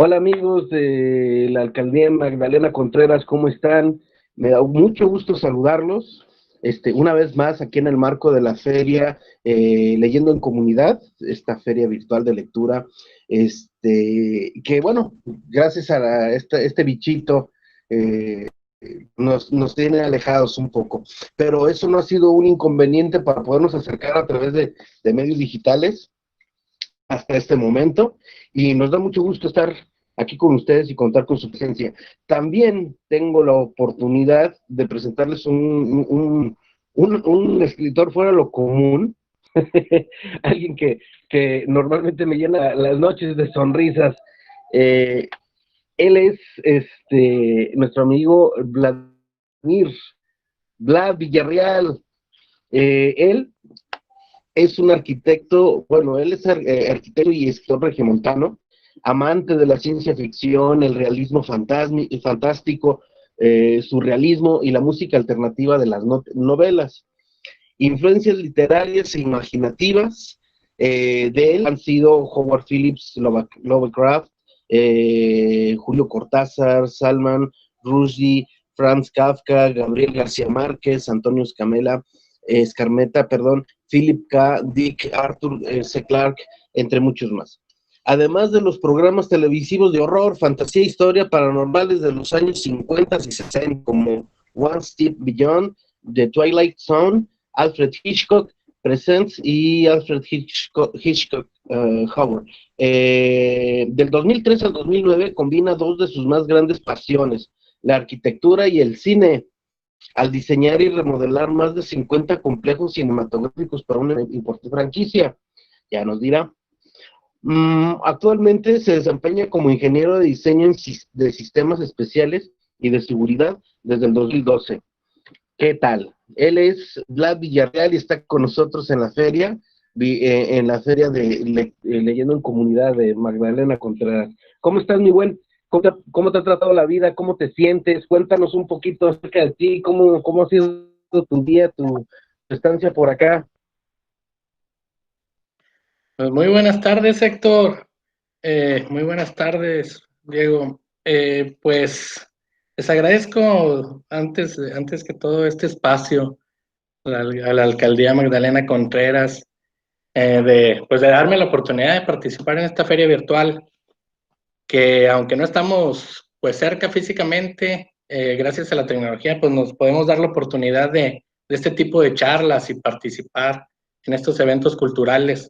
Hola amigos de la alcaldía Magdalena Contreras, ¿cómo están? Me da mucho gusto saludarlos. Una vez más aquí en el marco de la feria Leyendo en Comunidad, esta feria virtual de lectura, que bueno, gracias a este bichito eh, nos tiene alejados un poco, pero eso no ha sido un inconveniente para podernos acercar a través de medios digitales hasta este momento, y nos da mucho gusto estar aquí con ustedes y contar con su presencia. También tengo la oportunidad de presentarles un escritor fuera de lo común, alguien que normalmente me llena las noches de sonrisas. Eh, Él es nuestro amigo Vladimir, Vlad Villarreal. Él es un arquitecto, bueno, él es arquitecto y escritor regiomontano, amante de la ciencia ficción, el realismo fantástico, surrealismo y la música alternativa de las novelas. Influencias literarias e imaginativas de él han sido Howard Phillips, Lovecraft, Julio Cortázar, Salman Rushdie, Franz Kafka, Gabriel García Márquez, Antonio Escarmeta, perdón, Philip K. Dick, Arthur C. Clarke, entre muchos más. Además de los programas televisivos de horror, fantasía e historia paranormales de los años 50 y 60, como One Step Beyond, The Twilight Zone, Alfred Hitchcock Presents y Alfred Hitchcock Howard. Del 2003 al 2009 combina dos de sus más grandes pasiones, la arquitectura y el cine, al diseñar y remodelar más de 50 complejos cinematográficos para una importante franquicia. Ya nos dirá. Actualmente se desempeña como ingeniero de diseño de sistemas especiales y de seguridad desde el 2012. ¿Qué tal? Él es Vlad Villarreal y está con nosotros en la feria de Leyendo en Comunidad de Magdalena Contreras. ¿Cómo estás, mi buen? ¿Cómo te ha tratado la vida? ¿Cómo te sientes? Cuéntanos un poquito acerca de ti, cómo ha sido tu día, tu estancia por acá. Pues muy buenas tardes, Héctor. Muy buenas tardes, Diego. Pues les agradezco antes que todo este espacio a la alcaldía Magdalena Contreras de darme la oportunidad de participar en esta feria virtual, que aunque no estamos pues cerca físicamente, gracias a la tecnología, pues nos podemos dar la oportunidad de este tipo de charlas y participar en estos eventos culturales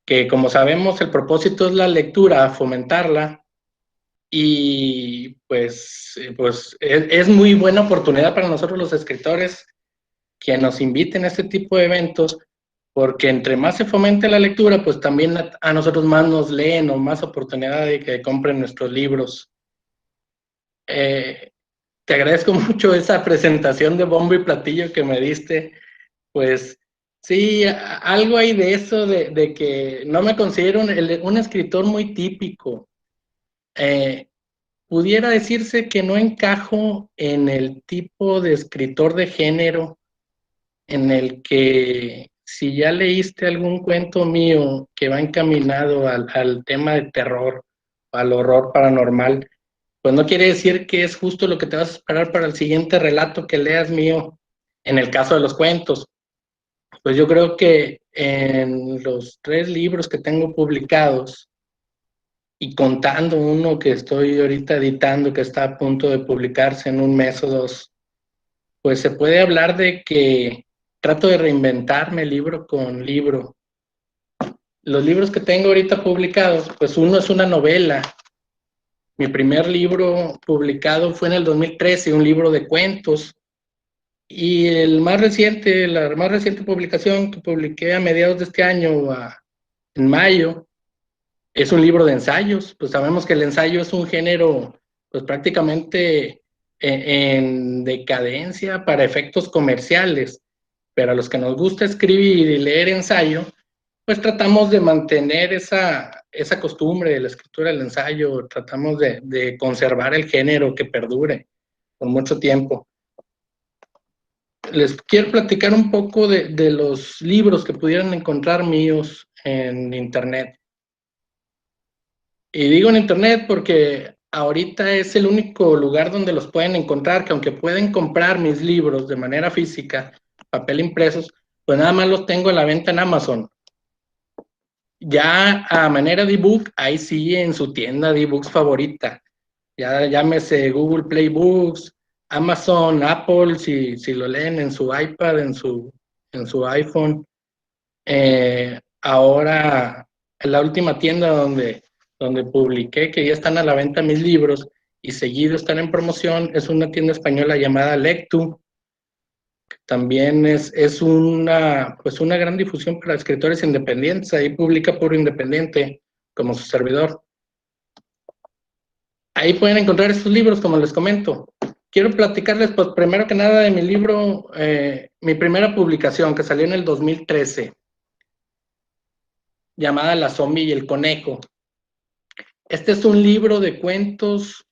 que, como sabemos, el propósito es la lectura, fomentarla, y pues es muy buena oportunidad para nosotros los escritores que nos inviten a este tipo de eventos, porque entre más se fomente la lectura, pues también a nosotros más nos leen o más oportunidad de que compren nuestros libros. Eh, Te agradezco mucho esa presentación de bombo y platillo que me diste. Pues sí, algo hay de eso, de que no me considero un escritor muy típico. Eh, Pudiera decirse que no encajo en el tipo de escritor de género en el que, si ya leíste algún cuento mío que va encaminado al tema de terror, al horror paranormal, pues no quiere decir que es justo lo que te vas a esperar para el siguiente relato que leas mío, en el caso de los cuentos. Pues yo creo que en los 3 libros que tengo publicados, y contando uno que estoy ahorita editando, que está a punto de publicarse en un mes o dos, pues se puede hablar de que trato de reinventarme libro con libro. Los libros que tengo ahorita publicados, pues uno es una novela. Mi primer libro publicado fue en el 2013, un libro de cuentos. Y la más reciente publicación que publiqué a mediados de este año, en mayo, es un libro de ensayos. Pues sabemos que el ensayo es un género pues prácticamente en decadencia para efectos comerciales, pero a los que nos gusta escribir y leer ensayo, pues tratamos de mantener esa costumbre de la escritura del ensayo, tratamos de conservar el género que perdure por mucho tiempo. Les quiero platicar un poco de los libros que pudieran encontrar míos en internet. Y digo en internet porque ahorita es el único lugar donde los pueden encontrar, que aunque pueden comprar mis libros de manera física, papel impresos, pues nada más los tengo a la venta en Amazon. Ya a manera de ebook, ahí sí en su tienda de ebooks favorita. Ya llámese Google Play Books, Amazon, Apple, si lo leen en su iPad, en su iPhone. Ahora, en la última tienda donde publiqué que ya están a la venta mis libros y seguido están en promoción, es una tienda española llamada Lectu. También es pues una gran difusión para escritores independientes. Ahí publica Puro Independiente como su servidor. Ahí pueden encontrar estos libros, como les comento. Quiero platicarles, pues, primero que nada, de mi libro, mi primera publicación, que salió en el 2013, llamada La zombie y el conejo. Este es un libro de cuentos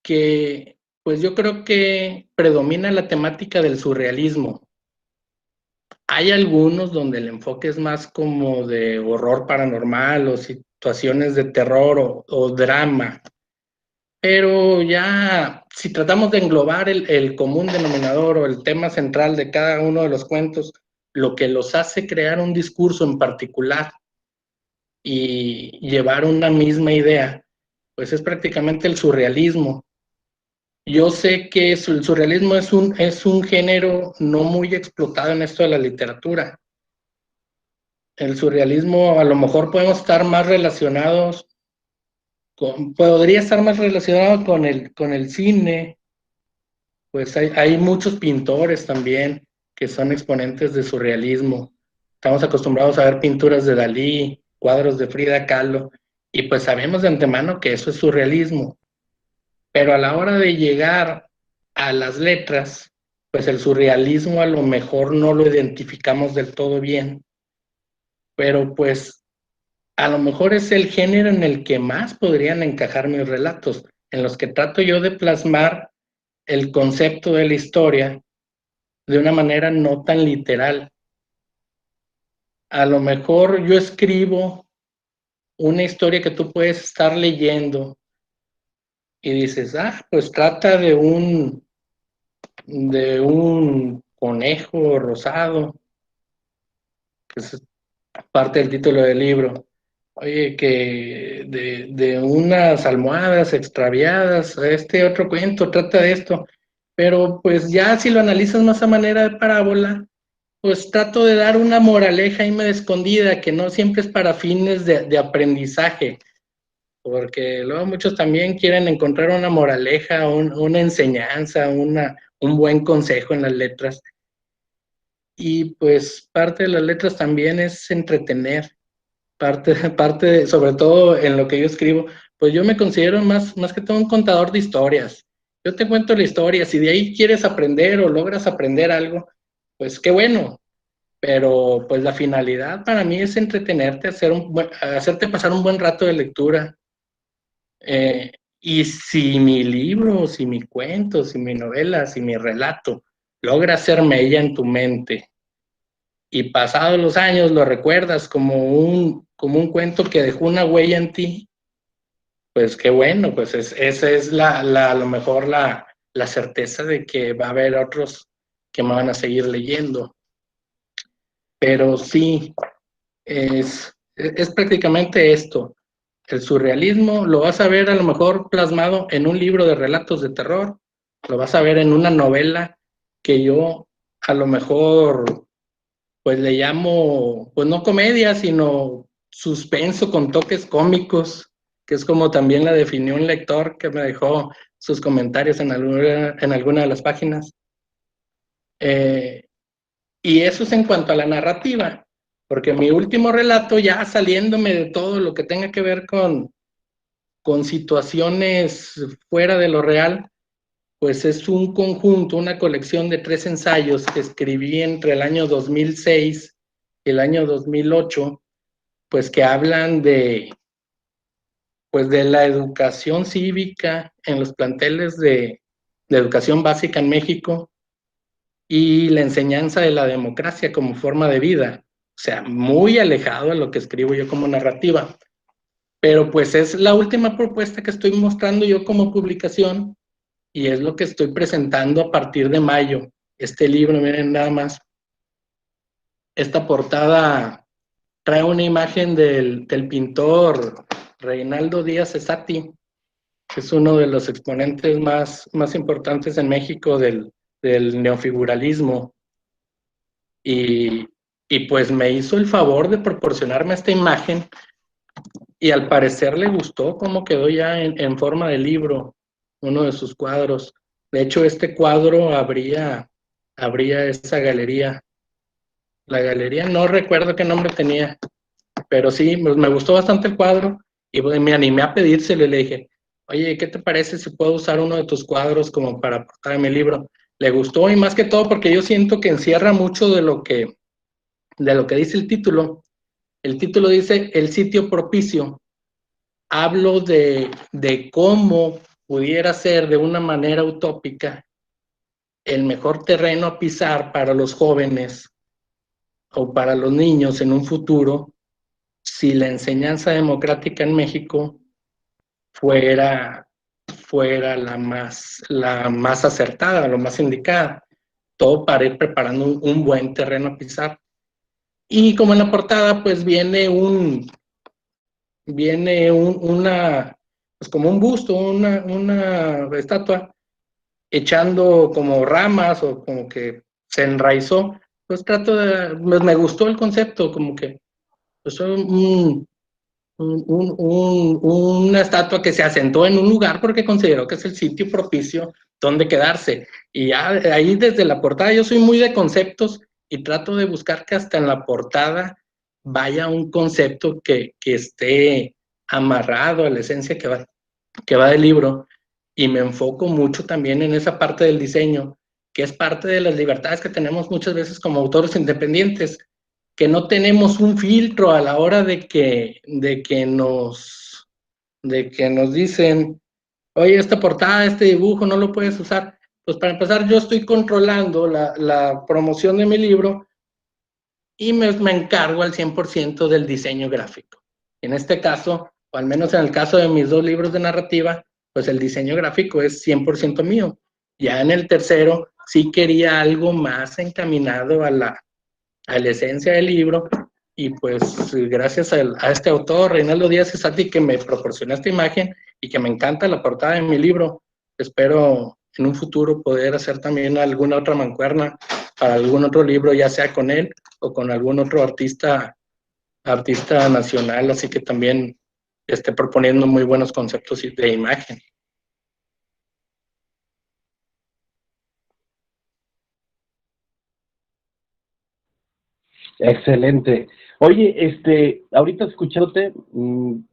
que, pues yo creo que predomina la temática del surrealismo. Hay algunos donde el enfoque es más como de horror paranormal o situaciones de terror o drama. Pero ya, si tratamos de englobar el común denominador o el tema central de cada uno de los cuentos, lo que los hace crear un discurso en particular y llevar una misma idea, pues es prácticamente el surrealismo. Yo sé que el surrealismo es un género no muy explotado en esto de la literatura. El surrealismo a lo mejor podemos estar más relacionados podría estar más relacionado con el cine, pues hay muchos pintores también que son exponentes de surrealismo. Estamos acostumbrados a ver pinturas de Dalí, cuadros de Frida Kahlo, y pues sabemos de antemano que eso es surrealismo. Pero a la hora de llegar a las letras, pues el surrealismo a lo mejor no lo identificamos del todo bien. Pero pues a lo mejor es el género en el que más podrían encajar mis relatos, en los que trato yo de plasmar el concepto de la historia de una manera no tan literal. A lo mejor yo escribo una historia que tú puedes estar leyendo y dices, pues trata de un conejo rosado, que es parte del título del libro. Oye, que de unas almohadas extraviadas, este otro cuento trata de esto, pero pues ya si lo analizas más a manera de parábola, pues trato de dar una moraleja ahí medio escondida, que no siempre es para fines de aprendizaje, porque luego muchos también quieren encontrar una moraleja, una enseñanza, un buen consejo en las letras. Y pues parte de las letras también es entretener, sobre todo en lo que yo escribo, pues yo me considero más que todo un contador de historias. Yo te cuento la historia, si de ahí quieres aprender o logras aprender algo, pues qué bueno, pero pues la finalidad para mí es entretenerte, hacerte pasar un buen rato de lectura. Y si mi libro, si mi cuento, si mi novela, si mi relato logra hacer mella en tu mente y pasados los años lo recuerdas como un cuento que dejó una huella en ti, pues qué bueno, pues esa es a lo mejor la certeza de que va a haber otros que me van a seguir leyendo. Pero sí, es prácticamente esto. El surrealismo lo vas a ver a lo mejor plasmado en un libro de relatos de terror, lo vas a ver en una novela que yo a lo mejor pues le llamo, pues no comedia, sino suspenso con toques cómicos, que es como también la definió un lector que me dejó sus comentarios en alguna de las páginas. Y eso es en cuanto a la narrativa, porque mi último relato, ya saliéndome de todo lo que tenga que ver con situaciones fuera de lo real, pues es un conjunto, una colección de 3 ensayos que escribí entre el año 2006 y el año 2008, pues que hablan pues de la educación cívica en los planteles de educación básica en México y la enseñanza de la democracia como forma de vida, o sea, muy alejado de lo que escribo yo como narrativa. pero pues es la última propuesta que estoy mostrando yo como publicación y es lo que estoy presentando a partir de mayo. Este libro, miren nada más, esta portada trae una imagen del pintor Reinaldo Díaz Cesati, que es uno de los exponentes más importantes en México del neofiguralismo. Y pues me hizo el favor de proporcionarme esta imagen y al parecer le gustó cómo quedó ya en forma de libro uno de sus cuadros. De hecho, este cuadro abría esa galería. La galería no recuerdo qué nombre tenía, pero sí, pues me gustó bastante el cuadro y pues, me animé a pedírselo y le dije, oye, ¿qué te parece si puedo usar uno de tus cuadros como para aportar en mi libro? Le gustó y más que todo porque yo siento que encierra mucho de lo que dice el título. El título dice el sitio propicio. Hablo de cómo pudiera ser de una manera utópica el mejor terreno a pisar para los jóvenes o para los niños en un futuro si la enseñanza democrática en México fuera, fuera la más acertada, lo más indicada, todo para ir preparando un buen terreno a pisar. Y como en la portada, pues pues como un busto, una estatua echando como ramas o como que se enraizó, pues pues me gustó el concepto, como que pues una estatua que se asentó en un lugar porque consideró que es el sitio propicio donde quedarse. Y ya ahí desde la portada, yo soy muy de conceptos y trato de buscar que hasta en la portada vaya un concepto que esté amarrado a la esencia que va del libro. Y me enfoco mucho también en esa parte del diseño, que es parte de las libertades que tenemos muchas veces como autores independientes, que no tenemos un filtro a la hora de que nos dicen, oye, esta portada, este dibujo, no lo puedes usar. Pues para empezar, yo estoy controlando la promoción de mi libro y me encargo al 100% del diseño gráfico. En este caso, o al menos en el caso de mis dos libros de narrativa, pues el diseño gráfico es 100% mío. Ya en el tercero, sí quería algo más encaminado a la esencia del libro y pues gracias a este autor, Reinaldo Díaz Cesati, que me proporcionó esta imagen y que me encanta la portada de mi libro. Espero en un futuro poder hacer también alguna otra mancuerna para algún otro libro, ya sea con él o con algún otro artista nacional, así que también esté proponiendo muy buenos conceptos de imagen. Excelente. Oye, ahorita escuchándote,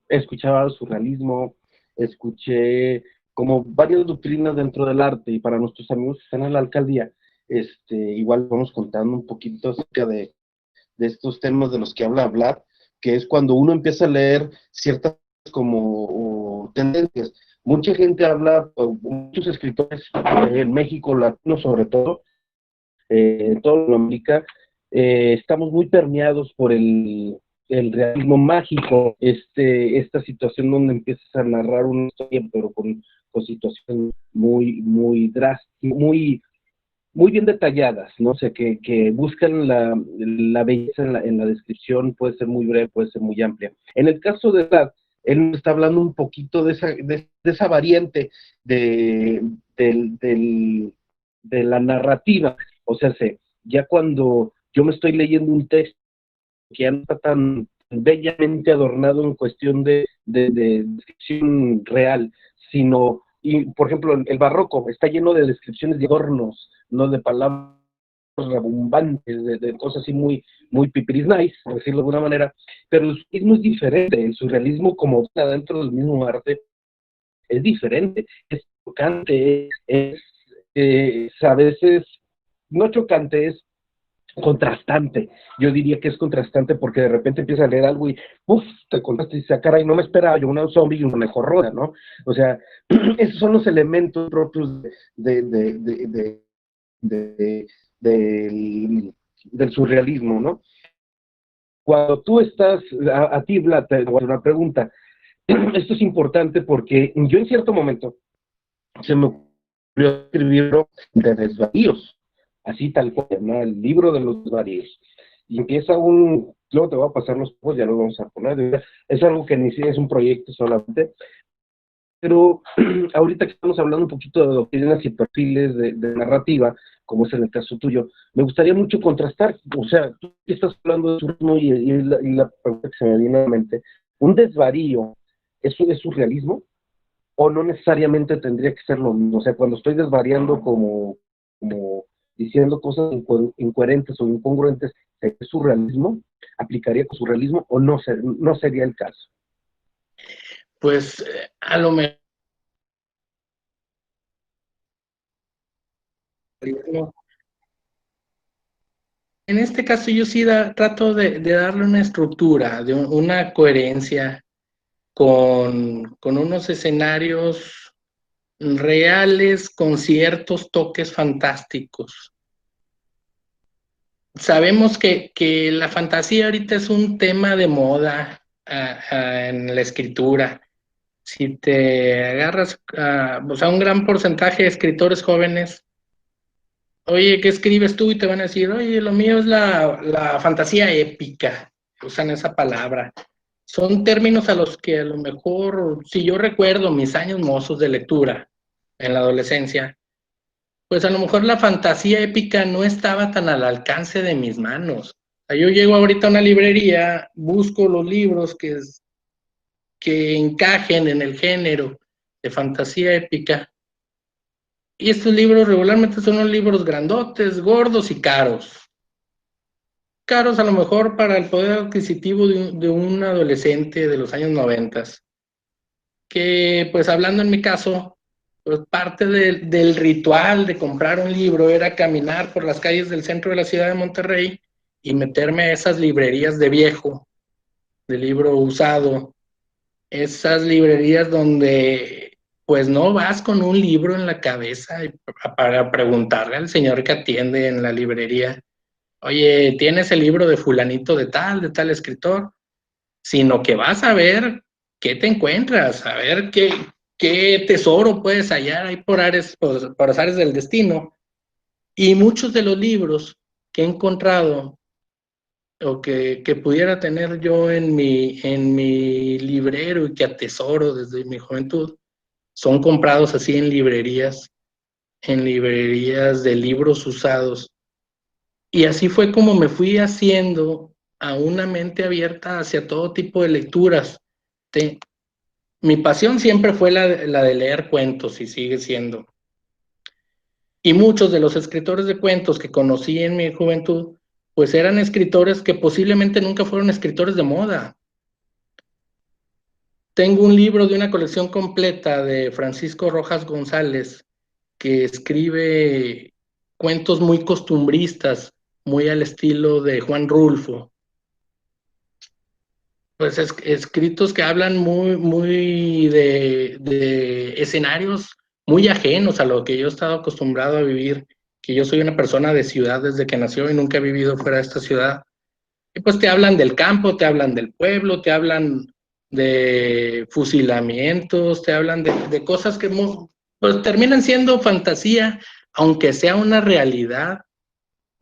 escuchaba surrealismo, escuché como varias doctrinas dentro del arte y para nuestros amigos que están en la alcaldía, igual vamos contando un poquito acerca de estos temas de los que habla Vlad, que es cuando uno empieza a leer ciertas como tendencias. Mucha gente habla, muchos escritores en México, latinos sobre todo, en toda Latinoamérica, estamos muy permeados por el realismo mágico, esta situación donde empiezas a narrar una historia, pero con situaciones muy drásticas, muy bien detalladas, ¿no? O sea, que buscan la belleza en la descripción, puede ser muy breve, puede ser muy amplia. En el caso de Vlad, él está hablando un poquito de esa variante de, del, del, de la narrativa, o sea, ya cuando yo me estoy leyendo un texto que ya no está tan bellamente adornado en cuestión de descripción real, sino, y por ejemplo, el barroco está lleno de descripciones de adornos, no de palabras rebumbantes, de cosas así muy pipiris nice, por decirlo de alguna manera, pero el surrealismo es diferente, el surrealismo como está dentro del mismo arte es diferente, es chocante, es a veces, no chocante, es contrastante. Yo diría que es contrastante porque de repente empiezas a leer algo y ¡puf! Te contraste y dices, caray, no me esperaba yo una zombie y una mejor ¿no? O sea, esos son los elementos propios de, de, del surrealismo, ¿no? Cuando tú estás, a ti, Vlad, te voy a hacer una pregunta. esto es importante porque yo en cierto momento se me ocurrió escribir de desvaríos, así tal cual, ¿no? El libro de los desvaríos. Y empieza luego te voy a pasar los ojos, ya lo vamos a poner, es algo que ni siquiera es un proyecto solamente, pero ahorita que estamos hablando un poquito de doctrinas y perfiles de narrativa, como es en el caso tuyo, me gustaría mucho contrastar, o sea, tú estás hablando de surrealismo y la pregunta que se me viene a la mente, ¿un desvarío eso es surrealismo? ¿O no necesariamente tendría que ser lo mismo? O sea, cuando estoy desvariando como diciendo cosas incoherentes o incongruentes, ¿es surrealismo? ¿Aplicaría con surrealismo o no sería el caso? Pues a lo mejor en este caso yo sí trato de darle una estructura, de una coherencia con unos escenarios reales, con ciertos toques fantásticos. Sabemos que la fantasía ahorita es un tema de moda en la escritura. Si te agarras pues a un gran porcentaje de escritores jóvenes, oye, ¿qué escribes tú? Y te van a decir, oye, lo mío es la fantasía épica. Usan esa palabra. Son términos a los que a lo mejor, si yo recuerdo mis años mozos de lectura en la adolescencia, pues a lo mejor la fantasía épica no estaba tan al alcance de mis manos. O sea, yo llego ahorita a una librería, busco los libros que encajen en el género de fantasía épica, y estos libros regularmente son los libros grandotes, gordos y caros. Caros a lo mejor para el poder adquisitivo de un adolescente de los años 90, que pues hablando en mi caso, pues parte del ritual de comprar un libro era caminar por las calles del centro de la ciudad de Monterrey y meterme a esas librerías de viejo, de libro usado, esas librerías donde pues no vas con un libro en la cabeza para preguntarle al señor que atiende en la librería, oye, ¿tienes el libro de fulanito de tal escritor? Sino que vas a ver qué te encuentras, a ver qué tesoro puedes hallar ahí por azares del destino. Y muchos de los libros que he encontrado o que pudiera tener yo en mi librero y que atesoro desde mi juventud, son comprados así en librerías de libros usados. Y así fue como me fui haciendo a una mente abierta hacia todo tipo de lecturas. Mi pasión siempre fue la de leer cuentos y sigue siendo. Y muchos de los escritores de cuentos que conocí en mi juventud, pues eran escritores que posiblemente nunca fueron escritores de moda. Tengo un libro de una colección completa de Francisco Rojas González, que escribe cuentos muy costumbristas, muy al estilo de Juan Rulfo. Pues escritos que hablan muy de escenarios muy ajenos a lo que yo he estado acostumbrado a vivir, que yo soy una persona de ciudad desde que nació y nunca he vivido fuera de esta ciudad. Y pues te hablan del campo, te hablan del pueblo, te hablan de fusilamientos, te hablan de cosas que pues terminan siendo fantasía, aunque sea una realidad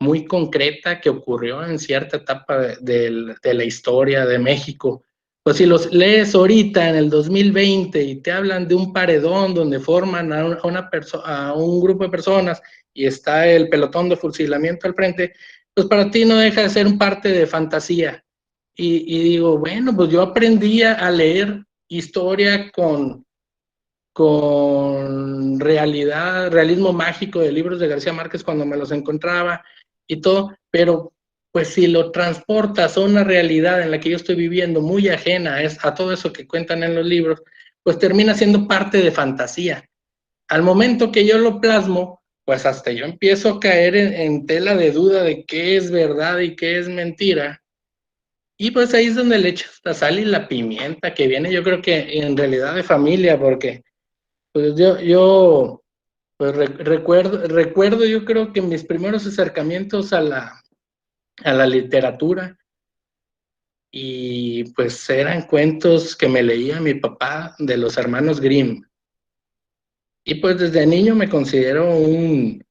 muy concreta que ocurrió en cierta etapa de la historia de México. Pues si los lees ahorita en el 2020 y te hablan de un paredón donde forman a un grupo de personas y está el pelotón de fusilamiento al frente, pues para ti no deja de ser un parte de fantasía. Y digo, bueno, pues yo aprendí a leer historia con realismo mágico de libros de García Márquez cuando me los encontraba y todo, pero pues si lo transportas a una realidad en la que yo estoy viviendo muy ajena a todo eso que cuentan en los libros, pues termina siendo parte de fantasía. Al momento que yo lo plasmo, pues hasta yo empiezo a caer en tela de duda de qué es verdad y qué es mentira. Y pues ahí es donde le echas la sal y la pimienta que viene, yo creo que en realidad de familia, porque pues yo pues recuerdo, yo creo que mis primeros acercamientos a la literatura y pues eran cuentos que me leía mi papá de los hermanos Grimm. Y pues desde niño me considero un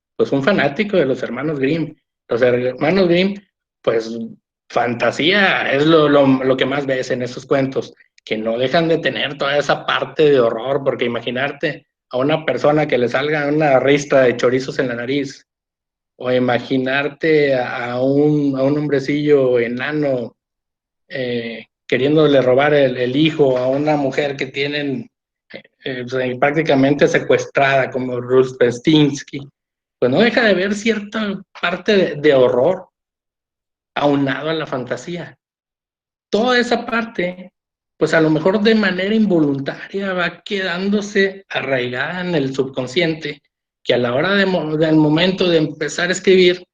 fanático de los hermanos Grimm. Los hermanos Grimm, pues fantasía es lo que más ves en esos cuentos, que no dejan de tener toda esa parte de horror, porque imaginarte a una persona que le salga una ristra de chorizos en la nariz, o imaginarte a un hombrecillo enano queriéndole robar el hijo a una mujer que tienen prácticamente secuestrada como Ruspestinsky, pues no deja de ver cierta parte de horror aunado a la fantasía. Toda esa parte, pues a lo mejor de manera involuntaria va quedándose arraigada en el subconsciente, que a la hora del momento de empezar a escribir,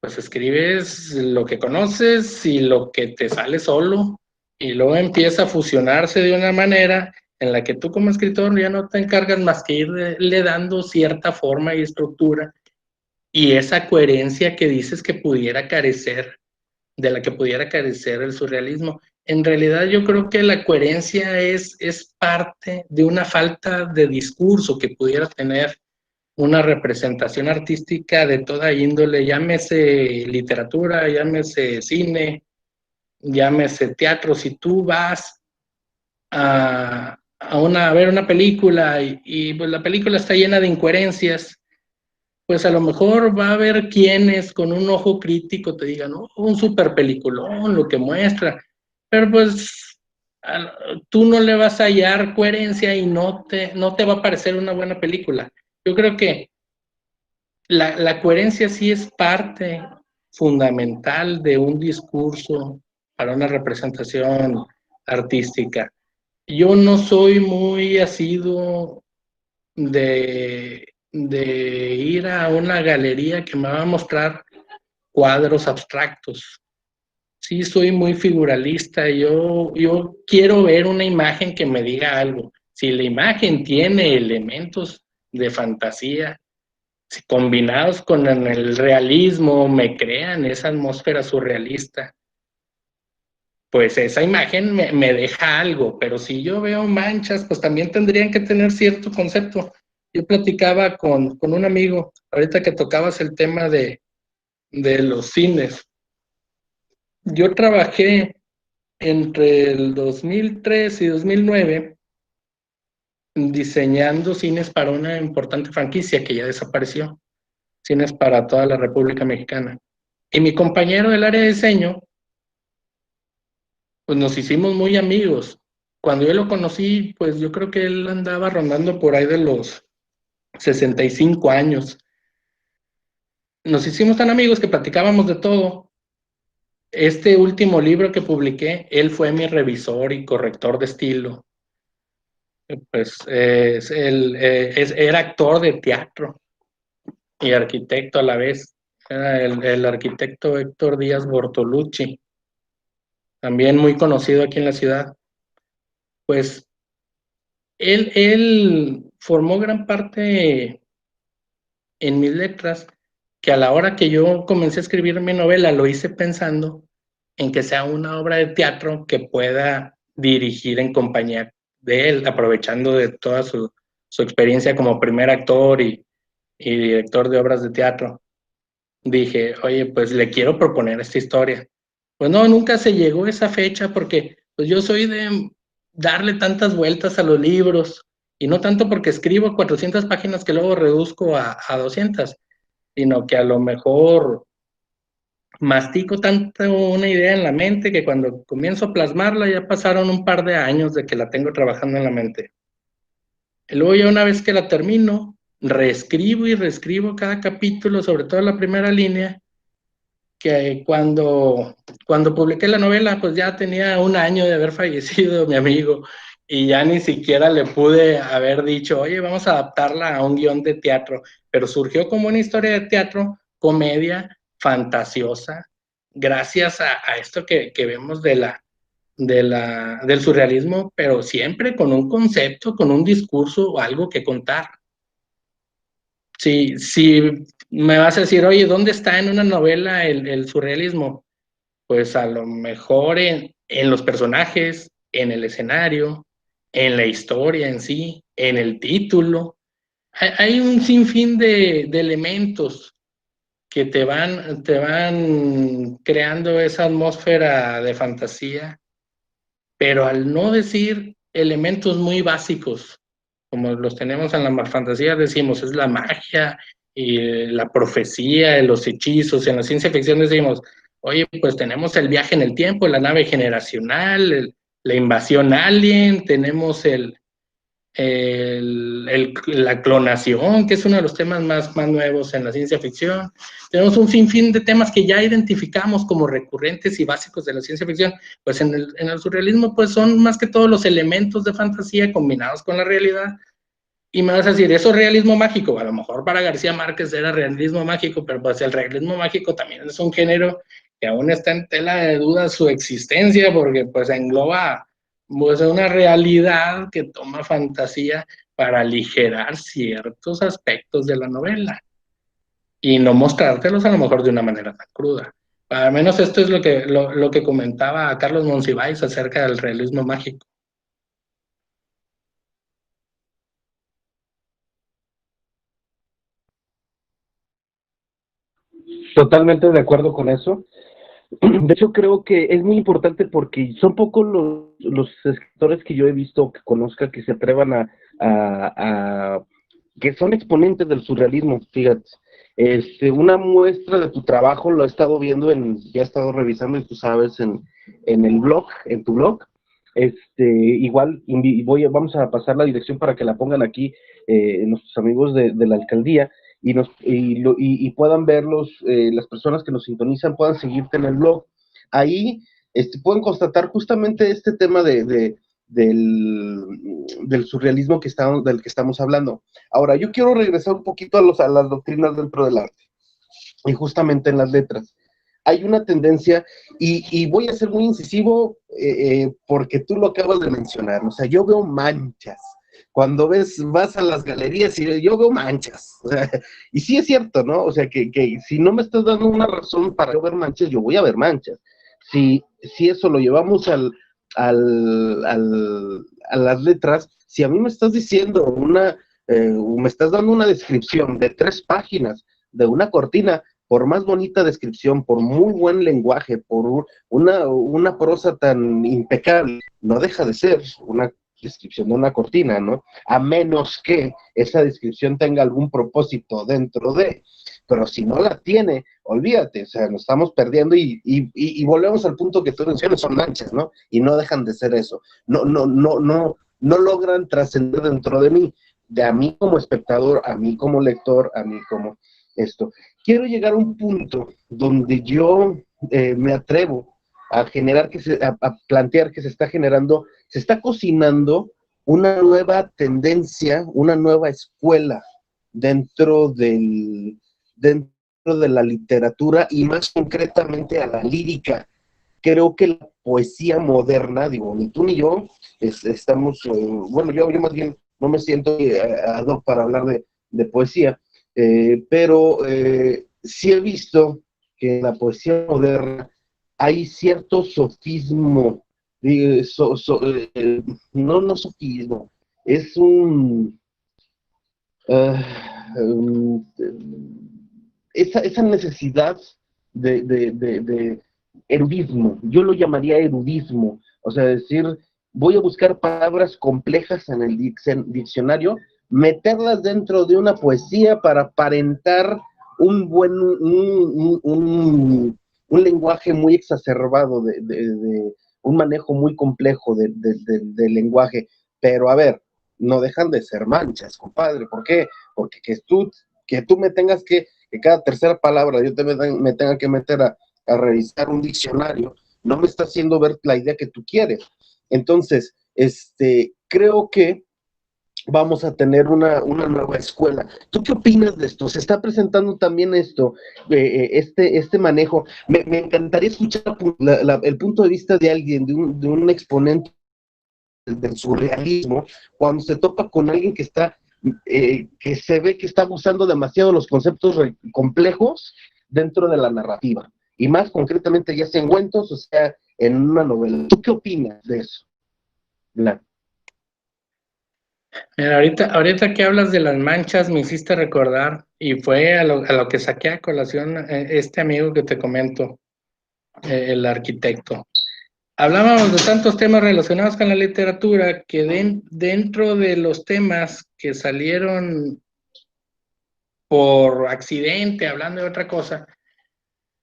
pues escribes lo que conoces y lo que te sale solo, y luego empieza a fusionarse de una manera en la que tú como escritor ya no te encargas más que irle dando cierta forma y estructura y esa coherencia que dices que pudiera carecer, de la que pudiera carecer el surrealismo. En realidad yo creo que la coherencia es parte de una falta de discurso que pudiera tener una representación artística de toda índole, llámese literatura, llámese cine, llámese teatro. Si tú vas a ver una película y pues la película está llena de incoherencias, pues a lo mejor va a haber quienes con un ojo crítico te digan, oh, un super peliculón, lo que muestra, pero pues tú no le vas a hallar coherencia y no te va a parecer una buena película. Yo creo que la coherencia sí es parte fundamental de un discurso para una representación artística. Yo no soy muy asiduo de ir a una galería que me va a mostrar cuadros abstractos. Sí, soy muy figuralista. Yo quiero ver una imagen que me diga algo. Si la imagen tiene elementos de fantasía, combinados con el realismo, me crean esa atmósfera surrealista, pues esa imagen me deja algo, pero si yo veo manchas, pues también tendrían que tener cierto concepto. Yo platicaba con un amigo, ahorita que tocabas el tema de los cines. Yo trabajé entre el 2003 y 2009 diseñando cines para una importante franquicia que ya desapareció, Cines para toda la República Mexicana. Y mi compañero del área de diseño, pues nos hicimos muy amigos. Cuando yo lo conocí, pues yo creo que él andaba rondando por ahí de los 65 años. Nos hicimos tan amigos que platicábamos de todo. Este último libro que publiqué, él fue mi revisor y corrector de estilo. Pues era actor de teatro y arquitecto a la vez. Era el arquitecto Héctor Díaz Bortolucci, también muy conocido aquí en la ciudad. Pues él formó gran parte en mis letras, que a la hora que yo comencé a escribir mi novela lo hice pensando en que sea una obra de teatro que pueda dirigir en compañía de él, aprovechando de toda su experiencia como primer actor y director de obras de teatro. Dije, oye, pues le quiero proponer esta historia. Pues no, nunca se llegó a esa fecha porque pues yo soy de darle tantas vueltas a los libros y no tanto porque escribo 400 páginas que luego reduzco a 200, sino que a lo mejor mastico tanto una idea en la mente que cuando comienzo a plasmarla ya pasaron un par de años de que la tengo trabajando en la mente. Y luego ya una vez que la termino, reescribo y reescribo cada capítulo, sobre todo la primera línea, que cuando publiqué la novela, pues ya tenía un año de haber fallecido mi amigo y ya ni siquiera le pude haber dicho, oye, vamos a adaptarla a un guión de teatro, pero surgió como una historia de teatro, comedia, fantasiosa, gracias a esto que vemos del surrealismo, pero siempre con un concepto, con un discurso o algo que contar. Si me vas a decir, oye, ¿dónde está en una novela el surrealismo? Pues a lo mejor en los personajes, en el escenario, en la historia en sí, en el título. Hay un sinfín de elementos que te van creando esa atmósfera de fantasía, pero al no decir elementos muy básicos, como los tenemos en la fantasía, decimos, es la magia y la profecía, los hechizos, en la ciencia ficción decimos, oye, pues tenemos el viaje en el tiempo, la nave generacional, la invasión alien, tenemos la clonación, que es uno de los temas más nuevos en la ciencia ficción. Tenemos un sinfín de temas que ya identificamos como recurrentes y básicos de la ciencia ficción. Pues en el surrealismo pues son más que todos los elementos de fantasía combinados con la realidad. Y me vas a decir, ¿eso es realismo mágico? A lo mejor para García Márquez era realismo mágico, pero pues el realismo mágico también es un género que aún está en tela de duda su existencia, porque pues engloba pues, una realidad que toma fantasía para aligerar ciertos aspectos de la novela y no mostrártelos a lo mejor de una manera tan cruda. Al menos esto es lo que comentaba Carlos Monsiváis acerca del realismo mágico. Totalmente de acuerdo con eso. De hecho, creo que es muy importante porque son pocos los escritores que yo he visto, que conozca, que se atrevan que son exponentes del surrealismo, fíjate. Una muestra de tu trabajo lo he estado viendo ya he estado revisando, y tú sabes, en el blog, en tu blog. Igual vamos a pasar la dirección para que la pongan aquí nuestros amigos de la alcaldía y puedan verlos, las personas que nos sintonizan puedan seguirte en el blog. Ahí pueden constatar justamente este tema del surrealismo del que estamos hablando. Ahora, yo quiero regresar un poquito a las doctrinas dentro del arte, y justamente en las letras. Hay una tendencia, y voy a ser muy incisivo porque tú lo acabas de mencionar, o sea, yo veo manchas. Cuando vas a las galerías y yo veo manchas, o sea, y sí es cierto, ¿no? O sea, que si no me estás dando una razón para yo ver manchas, yo voy a ver manchas. Si eso lo llevamos a las letras, si a mí me estás diciendo me estás dando una descripción de 3 páginas de una cortina, por más bonita descripción, por muy buen lenguaje, por una prosa tan impecable, no deja de ser una descripción de una cortina, ¿no? A menos que esa descripción tenga algún propósito dentro de, pero si no la tiene, olvídate, o sea, nos estamos perdiendo y volvemos al punto que tú mencionas, son manchas, ¿no? Y no dejan de ser eso. No logran trascender dentro de mí, de a mí como espectador, a mí como lector, a mí como esto. Quiero llegar a un punto donde yo me atrevo a generar, a plantear que se está cocinando una nueva tendencia, una nueva escuela dentro dentro de la literatura y más concretamente a la lírica. Creo que la poesía moderna, digo, ni tú ni yo estamos, bueno, yo más bien no me siento ad hoc para hablar de poesía, pero sí he visto que en la poesía moderna hay cierto sofismo, no sofismo, es uh, esa necesidad de erudismo, yo lo llamaría erudismo, o sea, decir, voy a buscar palabras complejas en el diccionario, meterlas dentro de una poesía para aparentar un lenguaje muy exacerbado, un manejo muy complejo del lenguaje, pero a ver, no dejan de ser manchas, compadre, ¿por qué? Porque que tú me tengas que cada tercera palabra yo me tenga que meter a revisar un diccionario, no me está haciendo ver la idea que tú quieres. Entonces, creo que vamos a tener una nueva escuela. ¿Tú qué opinas de esto? ¿Se está presentando también esto, este manejo? Me encantaría escuchar el punto de vista de alguien, de un exponente del surrealismo, cuando se topa con alguien que se ve que está usando demasiado los conceptos complejos dentro de la narrativa, y más concretamente ya sea en cuentos, o sea en una novela. ¿Tú qué opinas de eso, Blan? Mira, ahorita que hablas de las manchas me hiciste recordar, y fue a lo que saqué a colación este amigo que te comento, el arquitecto. Hablábamos de tantos temas relacionados con la literatura que dentro de los temas que salieron por accidente, hablando de otra cosa,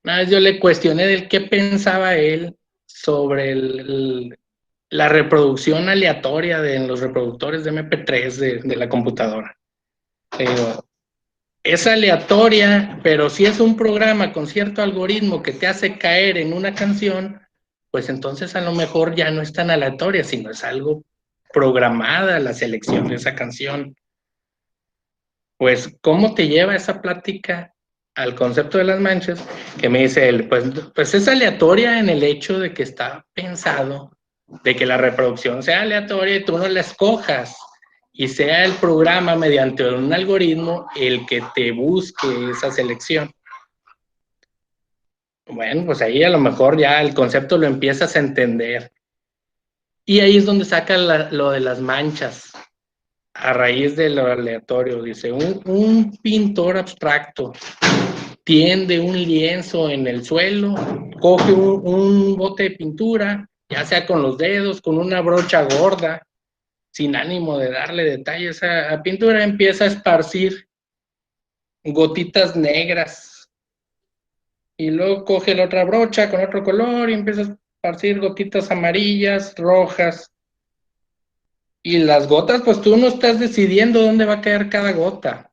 una vez yo le cuestioné del qué pensaba él sobre la reproducción aleatoria en los reproductores de MP3 de la computadora. Digo, es aleatoria, pero si es un programa con cierto algoritmo que te hace caer en una canción, pues entonces a lo mejor ya no es tan aleatoria, sino es algo programada la selección de esa canción. Pues, ¿cómo te lleva esa plática al concepto de las manchas? Que me dice él, pues es aleatoria en el hecho de que está pensado de que la reproducción sea aleatoria y tú no la escojas y sea el programa mediante un algoritmo el que te busque esa selección. Bueno, pues ahí a lo mejor ya el concepto lo empiezas a entender. Y ahí es donde saca lo de las manchas, a raíz de lo aleatorio. Dice, un pintor abstracto tiende un lienzo en el suelo, coge un bote de pintura, ya sea con los dedos, con una brocha gorda, sin ánimo de darle detalles a pintura, empieza a esparcir gotitas negras y luego coge la otra brocha con otro color y empieza a esparcir gotitas amarillas, rojas. Y las gotas, pues tú no estás decidiendo dónde va a caer cada gota.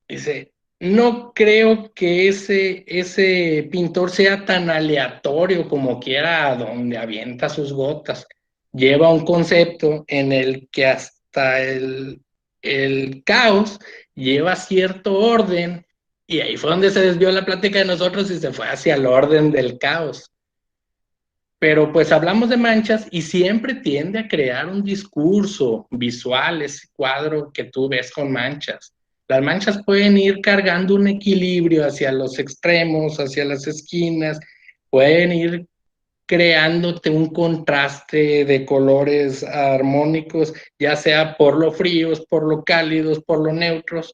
Dice, no creo que ese pintor sea tan aleatorio como quiera a donde avienta sus gotas. Lleva un concepto en el que hasta el caos lleva cierto orden, y ahí fue donde se desvió la plática de nosotros y se fue hacia el orden del caos. Pero pues hablamos de manchas y siempre tiende a crear un discurso visual, ese cuadro que tú ves con manchas. Las manchas pueden ir cargando un equilibrio hacia los extremos, hacia las esquinas, pueden ir creándote un contraste de colores armónicos, ya sea por lo fríos, por lo cálidos, por lo neutros,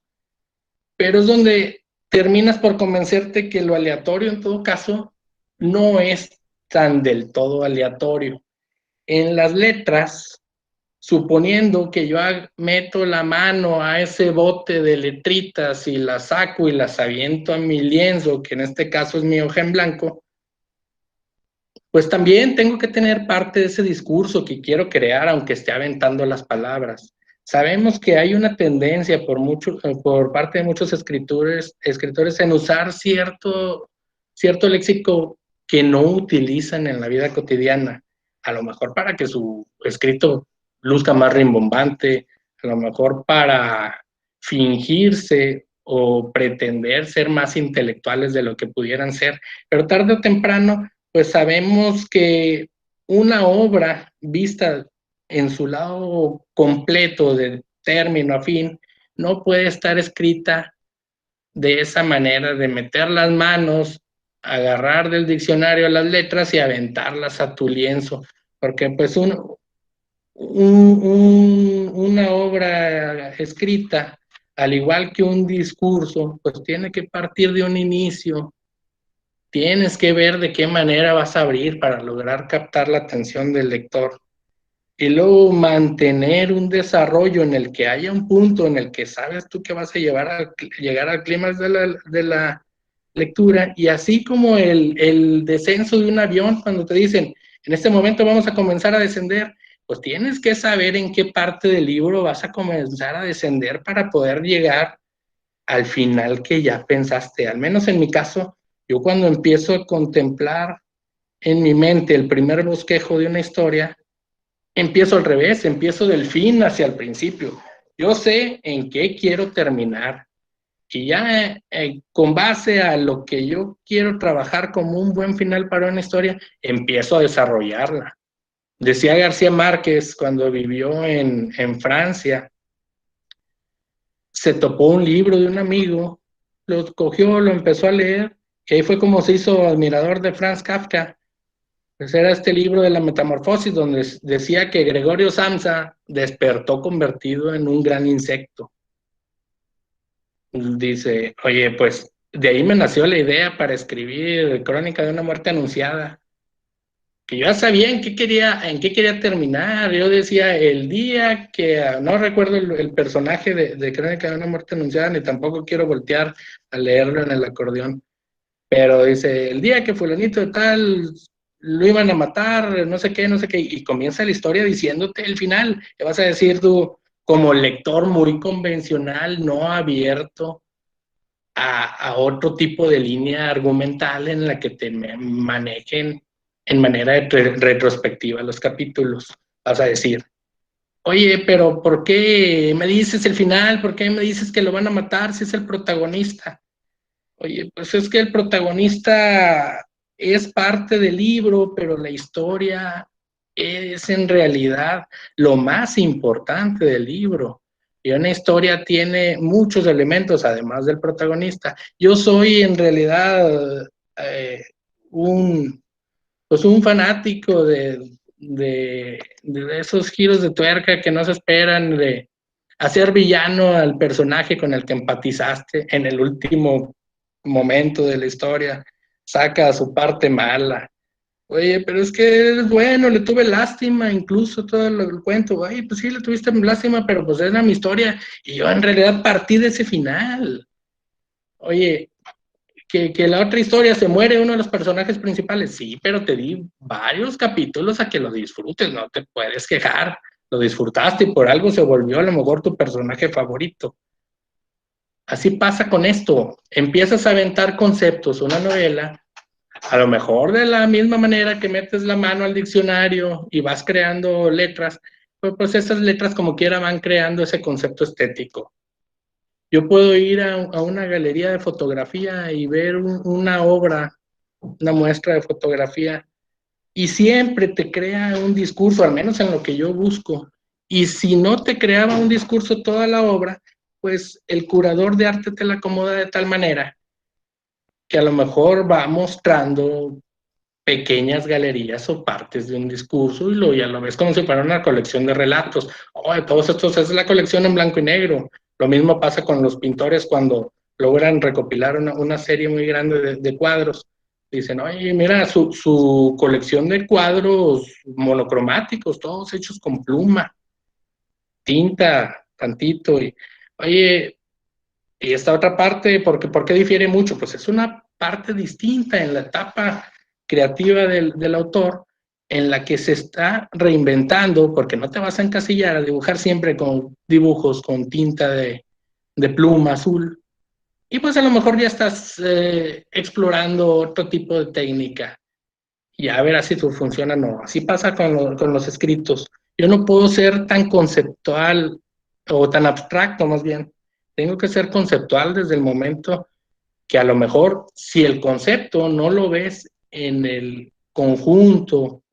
pero es donde terminas por convencerte que lo aleatorio en todo caso no es tan del todo aleatorio. En las letras, suponiendo que yo meto la mano a ese bote de letritas y las saco y las aviento a mi lienzo, que en este caso es mi hoja en blanco, pues también tengo que tener parte de ese discurso que quiero crear, aunque esté aventando las palabras. Sabemos que hay una tendencia por parte de muchos escritores en usar cierto léxico que no utilizan en la vida cotidiana, a lo mejor para que su escrito luzca más rimbombante, a lo mejor para fingirse o pretender ser más intelectuales de lo que pudieran ser, pero tarde o temprano pues sabemos que una obra vista en su lado completo, de término a fin, no puede estar escrita de esa manera, de meter las manos, agarrar del diccionario las letras y aventarlas a tu lienzo, porque pues una obra escrita, al igual que un discurso, pues tiene que partir de un inicio. Tienes que ver de qué manera vas a abrir para lograr captar la atención del lector y luego mantener un desarrollo en el que haya un punto en el que sabes tú que vas a llegar al clímax de la lectura, y así como el descenso de un avión, cuando te dicen, en este momento vamos a comenzar a descender, pues tienes que saber en qué parte del libro vas a comenzar a descender para poder llegar al final que ya pensaste. Al menos en mi caso, yo cuando empiezo a contemplar en mi mente el primer bosquejo de una historia, empiezo al revés, empiezo del fin hacia el principio. Yo sé en qué quiero terminar y ya con base a lo que yo quiero trabajar como un buen final para una historia, empiezo a desarrollarla. Decía García Márquez cuando vivió en Francia, se topó un libro de un amigo, lo cogió, lo empezó a leer que ahí fue como se hizo admirador de Franz Kafka. Pues era este libro de la Metamorfosis, donde decía que Gregorio Samsa despertó convertido en un gran insecto. Dice, oye, pues de ahí me nació la idea para escribir Crónica de una muerte anunciada, que yo ya sabía en qué quería terminar. Yo decía, el día que, no recuerdo el personaje de Crónica de una muerte anunciada, ni tampoco quiero voltear a leerlo en el acordeón, pero dice, el día que fulanito de tal lo iban a matar, no sé qué, no sé qué, y comienza la historia diciéndote el final, que vas a decir tú, como lector muy convencional, no abierto a otro tipo de línea argumental en la que te manejen en manera retrospectiva los capítulos. Vas a decir, oye, pero ¿por qué me dices el final? ¿Por qué me dices que lo van a matar si es el protagonista? Oye, pues es que el protagonista es parte del libro, pero la historia es en realidad lo más importante del libro. Y una historia tiene muchos elementos, además del protagonista. Yo soy en realidad eh, un, pues un fanático de esos giros de tuerca que no se esperan, de hacer villano al personaje con el que empatizaste en el último momento de la historia, saca su parte mala. Oye, pero es que es bueno, le tuve lástima, incluso todo el cuento. Oye, pues sí, le tuviste lástima, pero pues era mi historia y yo en realidad partí de ese final. Oye, que la otra historia se muere uno de los personajes principales, sí, pero te di varios capítulos a que lo disfrutes, no te puedes quejar. Lo disfrutaste y por algo se volvió a lo mejor tu personaje favorito. Así pasa con esto. Empiezas a aventar conceptos, una novela, a lo mejor de la misma manera que metes la mano al diccionario y vas creando letras, pues esas letras como quiera van creando ese concepto estético. Yo puedo ir a una galería de fotografía y ver una obra, una muestra de fotografía, y siempre te crea un discurso, al menos en lo que yo busco. Y si no te creaba un discurso toda la obra, pues el curador de arte te la acomoda de tal manera que a lo mejor va mostrando pequeñas galerías o partes de un discurso y ya lo ves como si fuera una colección de relatos. Oh, todos estos es la colección en blanco y negro. Lo mismo pasa con los pintores cuando logran recopilar una serie muy grande de cuadros. Dicen, oye, mira, su colección de cuadros monocromáticos, todos hechos con pluma, tinta, tantito. Y, oye, y esta otra parte, ¿por qué difiere mucho? Pues es una parte distinta en la etapa creativa del autor, en la que se está reinventando, porque no te vas a encasillar a dibujar siempre con dibujos con tinta de pluma azul, y pues a lo mejor ya estás explorando otro tipo de técnica, y a ver si funciona o no. Así pasa con los escritos. Yo no puedo ser tan conceptual o tan abstracto más bien. Tengo que ser conceptual desde el momento que a lo mejor si el concepto no lo ves en el conjunto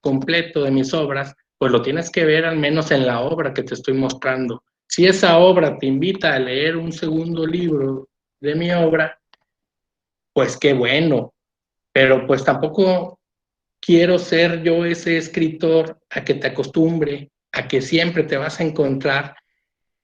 completo de mis obras, pues lo tienes que ver al menos en la obra que te estoy mostrando. Si esa obra te invita a leer un segundo libro de mi obra, pues qué bueno, pero pues tampoco quiero ser yo ese escritor a que te acostumbre, a que siempre te vas a encontrar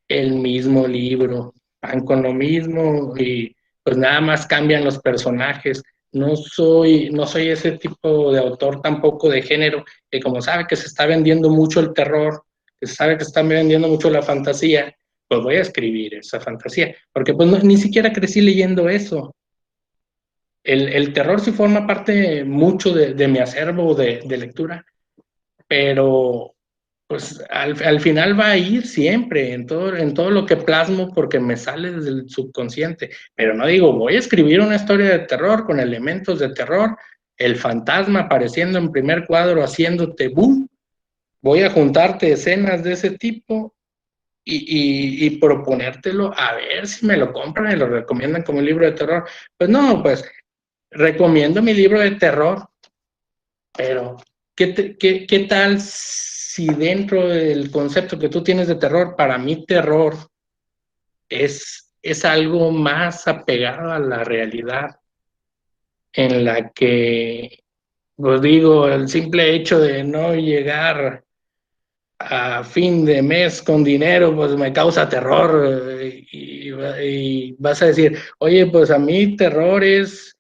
el mismo libro, van con lo mismo y pues nada más cambian los personajes. No soy ese tipo de autor tampoco de género, que como sabe que se está vendiendo mucho el terror, que sabe que se está vendiendo mucho la fantasía, pues voy a escribir esa fantasía, porque pues ni siquiera crecí leyendo eso. El terror sí forma parte mucho de mi acervo de lectura, pero pues al final va a ir siempre en todo lo que plasmo porque me sale desde el subconsciente, pero no digo, voy a escribir una historia de terror con elementos de terror, el fantasma apareciendo en primer cuadro haciéndote boom, voy a juntarte escenas de ese tipo y proponértelo a ver si me lo compran y lo recomiendan como un libro de terror. Pues no, pues recomiendo mi libro de terror, pero ¿qué tal si dentro del concepto que tú tienes de terror, para mí terror es algo más apegado a la realidad? en la que, pues digo, el simple hecho de no llegar a fin de mes con dinero, pues me causa terror. Y vas a decir, oye, pues a mí terror es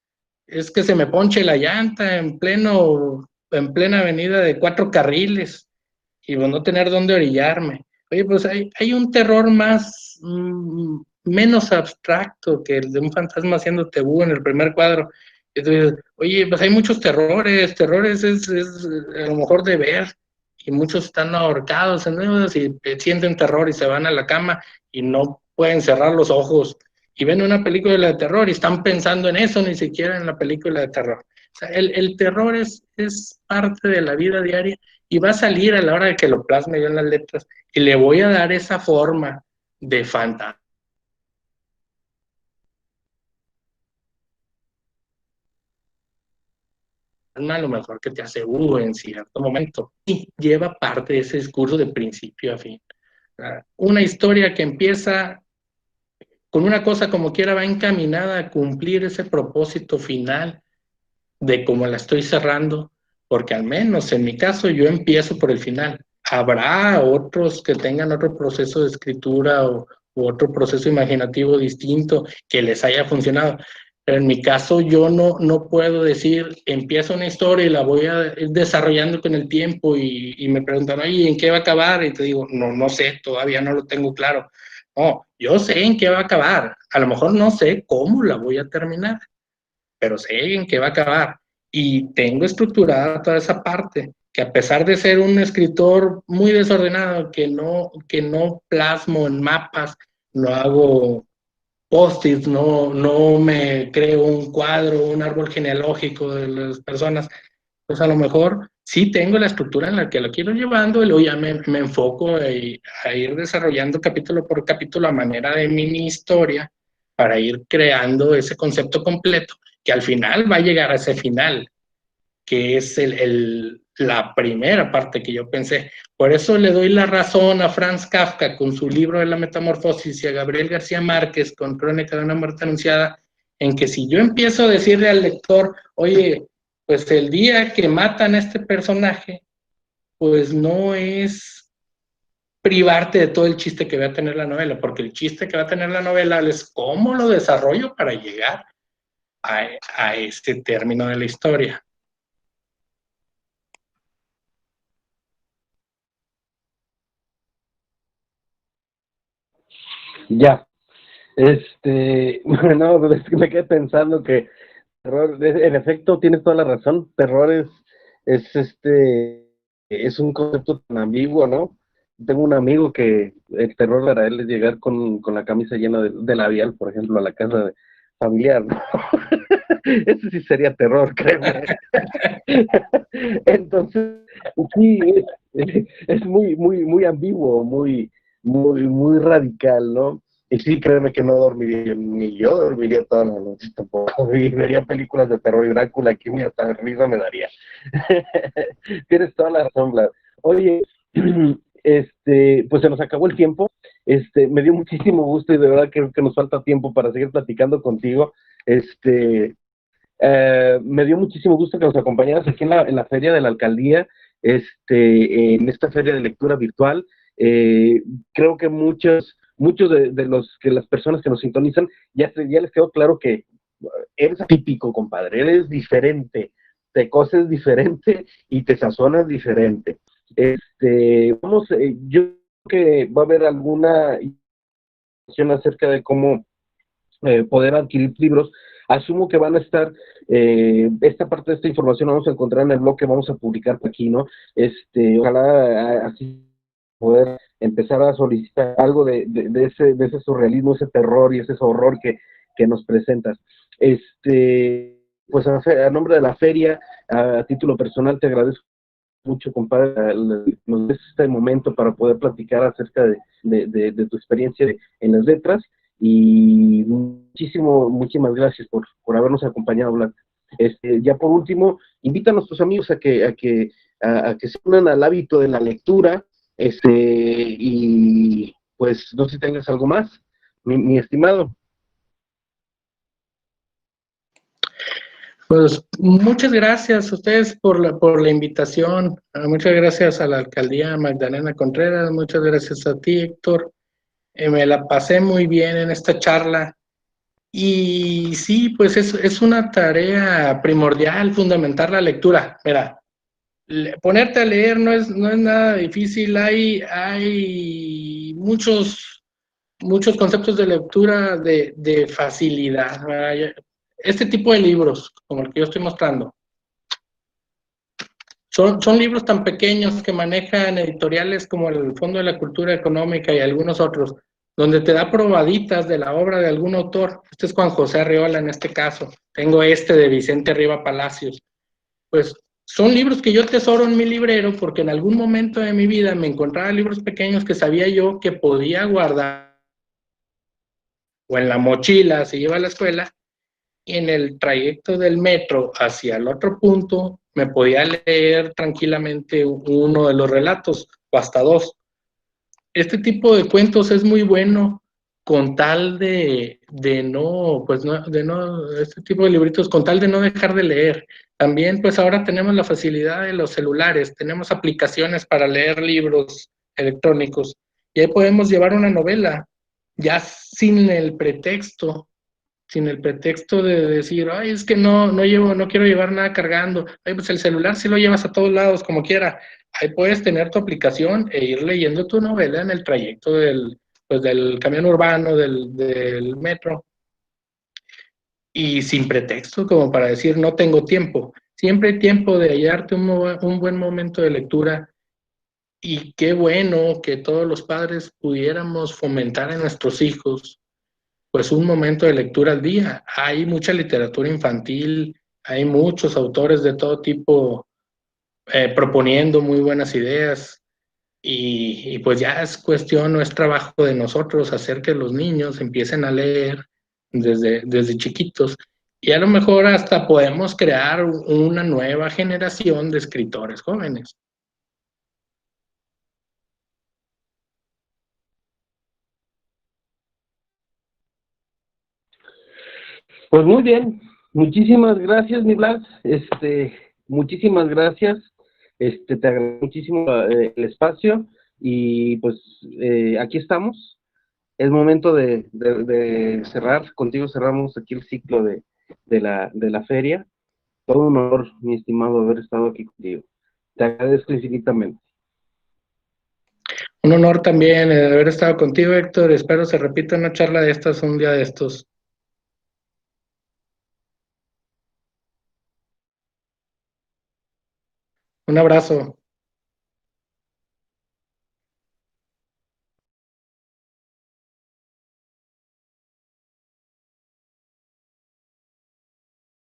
que se me ponche la llanta en plena avenida de 4 carriles y pues no tener dónde orillarme. Oye, pues hay un terror más, menos abstracto que el de un fantasma haciendo tebú en el primer cuadro. Entonces, oye, pues hay muchos terrores es a lo mejor de ver, y muchos están ahorcados, ¿no? Y sienten terror y se van a la cama y no pueden cerrar los ojos y ven una película de terror y están pensando en eso, ni siquiera en la película de terror. O sea, el terror es parte de la vida diaria y va a salir a la hora de que lo plasme yo en las letras y le voy a dar esa forma de fantasma, a lo mejor que te aseguro en cierto momento. Y lleva parte de ese discurso de principio a fin. Una historia que empieza con una cosa como quiera va encaminada a cumplir ese propósito final de cómo la estoy cerrando, porque al menos en mi caso yo empiezo por el final. Habrá otros que tengan otro proceso de escritura u otro proceso imaginativo distinto que les haya funcionado. Pero en mi caso yo no puedo decir, empiezo una historia y la voy a ir desarrollando con el tiempo y me preguntan, oye, ¿en qué va a acabar? Y te digo, no sé, todavía no lo tengo claro. No, yo sé en qué va a acabar. A lo mejor no sé cómo la voy a terminar, pero sé en qué va a acabar. Y tengo estructurada toda esa parte, que a pesar de ser un escritor muy desordenado, que no plasmo en mapas, no hago post-its, no me creo un cuadro, un árbol genealógico de las personas, pues a lo mejor sí tengo la estructura en la que lo quiero llevando y luego ya me enfoco a ir desarrollando capítulo por capítulo a manera de mini historia para ir creando ese concepto completo que al final va a llegar a ese final, que es la primera parte que yo pensé. Por eso le doy la razón a Franz Kafka con su libro de la Metamorfosis y a Gabriel García Márquez con Crónica de una muerte anunciada, en que si yo empiezo a decirle al lector, oye, pues el día que matan a este personaje, pues no es privarte de todo el chiste que va a tener la novela, porque el chiste que va a tener la novela es cómo lo desarrollo para llegar a este término de la historia. Ya, bueno, es que me quedé pensando que terror, en efecto, tienes toda la razón, terror es un concepto tan ambiguo, ¿no? Tengo un amigo que el terror para él es llegar con la camisa llena de labial, por ejemplo, a la casa familiar, ¿no? Eso sí sería terror, créeme. Entonces, sí, es muy ambiguo, muy radical, ¿no? Y sí, créeme que no dormiría, ni yo dormiría toda la noche tampoco. Y vería películas de terror y Drácula, que hasta risa me daría. Tienes toda la razón, Vlad. Oye, pues se nos acabó el tiempo. Me dio muchísimo gusto y de verdad creo que nos falta tiempo para seguir platicando contigo. Me dio muchísimo gusto que nos acompañaras aquí en la feria de la alcaldía, en esta feria de lectura virtual. Creo que muchos de los que las personas que nos sintonizan ya les quedó claro que eres atípico, compadre, eres diferente, te coces diferente y te sazonas diferente. Yo creo que va a haber alguna información acerca de cómo poder adquirir libros. Asumo que van a estar, esta parte de esta información la vamos a encontrar en el blog que vamos a publicar aquí, ¿no? Ojalá así poder empezar a solicitar algo de ese surrealismo, ese terror y ese horror que nos presentas. Pues a nombre de la feria, a título personal, te agradezco mucho, compadre, nos des este momento para poder platicar acerca de tu experiencia en las letras y muchísimas gracias por habernos acompañado, Vlad. Ya por último, invita a nuestros amigos a que se unan al hábito de la lectura, y pues no sé si tengas algo más, mi estimado. Pues muchas gracias a ustedes por la invitación. Muchas gracias a la alcaldía Magdalena Contreras. Muchas gracias a ti, Héctor. Me la pasé muy bien en esta charla. Y sí, pues es una tarea primordial, fundamental la lectura. Mira, ponerte a leer no es nada difícil. Hay muchos conceptos de lectura de facilidad. Este tipo de libros, como el que yo estoy mostrando, son libros tan pequeños que manejan editoriales como el Fondo de la Cultura Económica y algunos otros, donde te da probaditas de la obra de algún autor. Este es Juan José Arriola en este caso. Tengo este de Vicente Riva Palacios. Pues son libros que yo atesoro en mi librero porque en algún momento de mi vida me encontraba libros pequeños que sabía yo que podía guardar o en la mochila si iba a la escuela, y en el trayecto del metro hacia el otro punto me podía leer tranquilamente uno de los relatos o hasta dos. Este tipo de cuentos es muy bueno con tal de no, pues no, de no, este tipo de libritos con tal de no dejar de leer. También pues ahora tenemos la facilidad de los celulares, tenemos aplicaciones para leer libros electrónicos y ahí podemos llevar una novela ya sin el pretexto de decir, ay, es que no quiero llevar nada cargando. Ay, pues el celular sí lo llevas a todos lados, como quiera. Ahí puedes tener tu aplicación e ir leyendo tu novela en el trayecto del camión urbano, del metro, y sin pretexto, como para decir, no tengo tiempo. Siempre hay tiempo de hallarte un buen momento de lectura. Y qué bueno que todos los padres pudiéramos fomentar en nuestros hijos pues un momento de lectura al día. Hay mucha literatura infantil, hay muchos autores de todo tipo proponiendo muy buenas ideas y pues ya es cuestión, no es trabajo de nosotros hacer que los niños empiecen a leer desde chiquitos y a lo mejor hasta podemos crear una nueva generación de escritores jóvenes. Pues muy bien, muchísimas gracias, mi Blas. Muchísimas gracias. Te agradezco muchísimo el espacio y pues aquí estamos. Es momento de cerrar. Contigo cerramos aquí el ciclo de la feria. Todo un honor, mi estimado, haber estado aquí contigo. Te agradezco infinitamente. Un honor también haber estado contigo, Héctor. Espero se repita una charla de estas un día de estos. Un abrazo.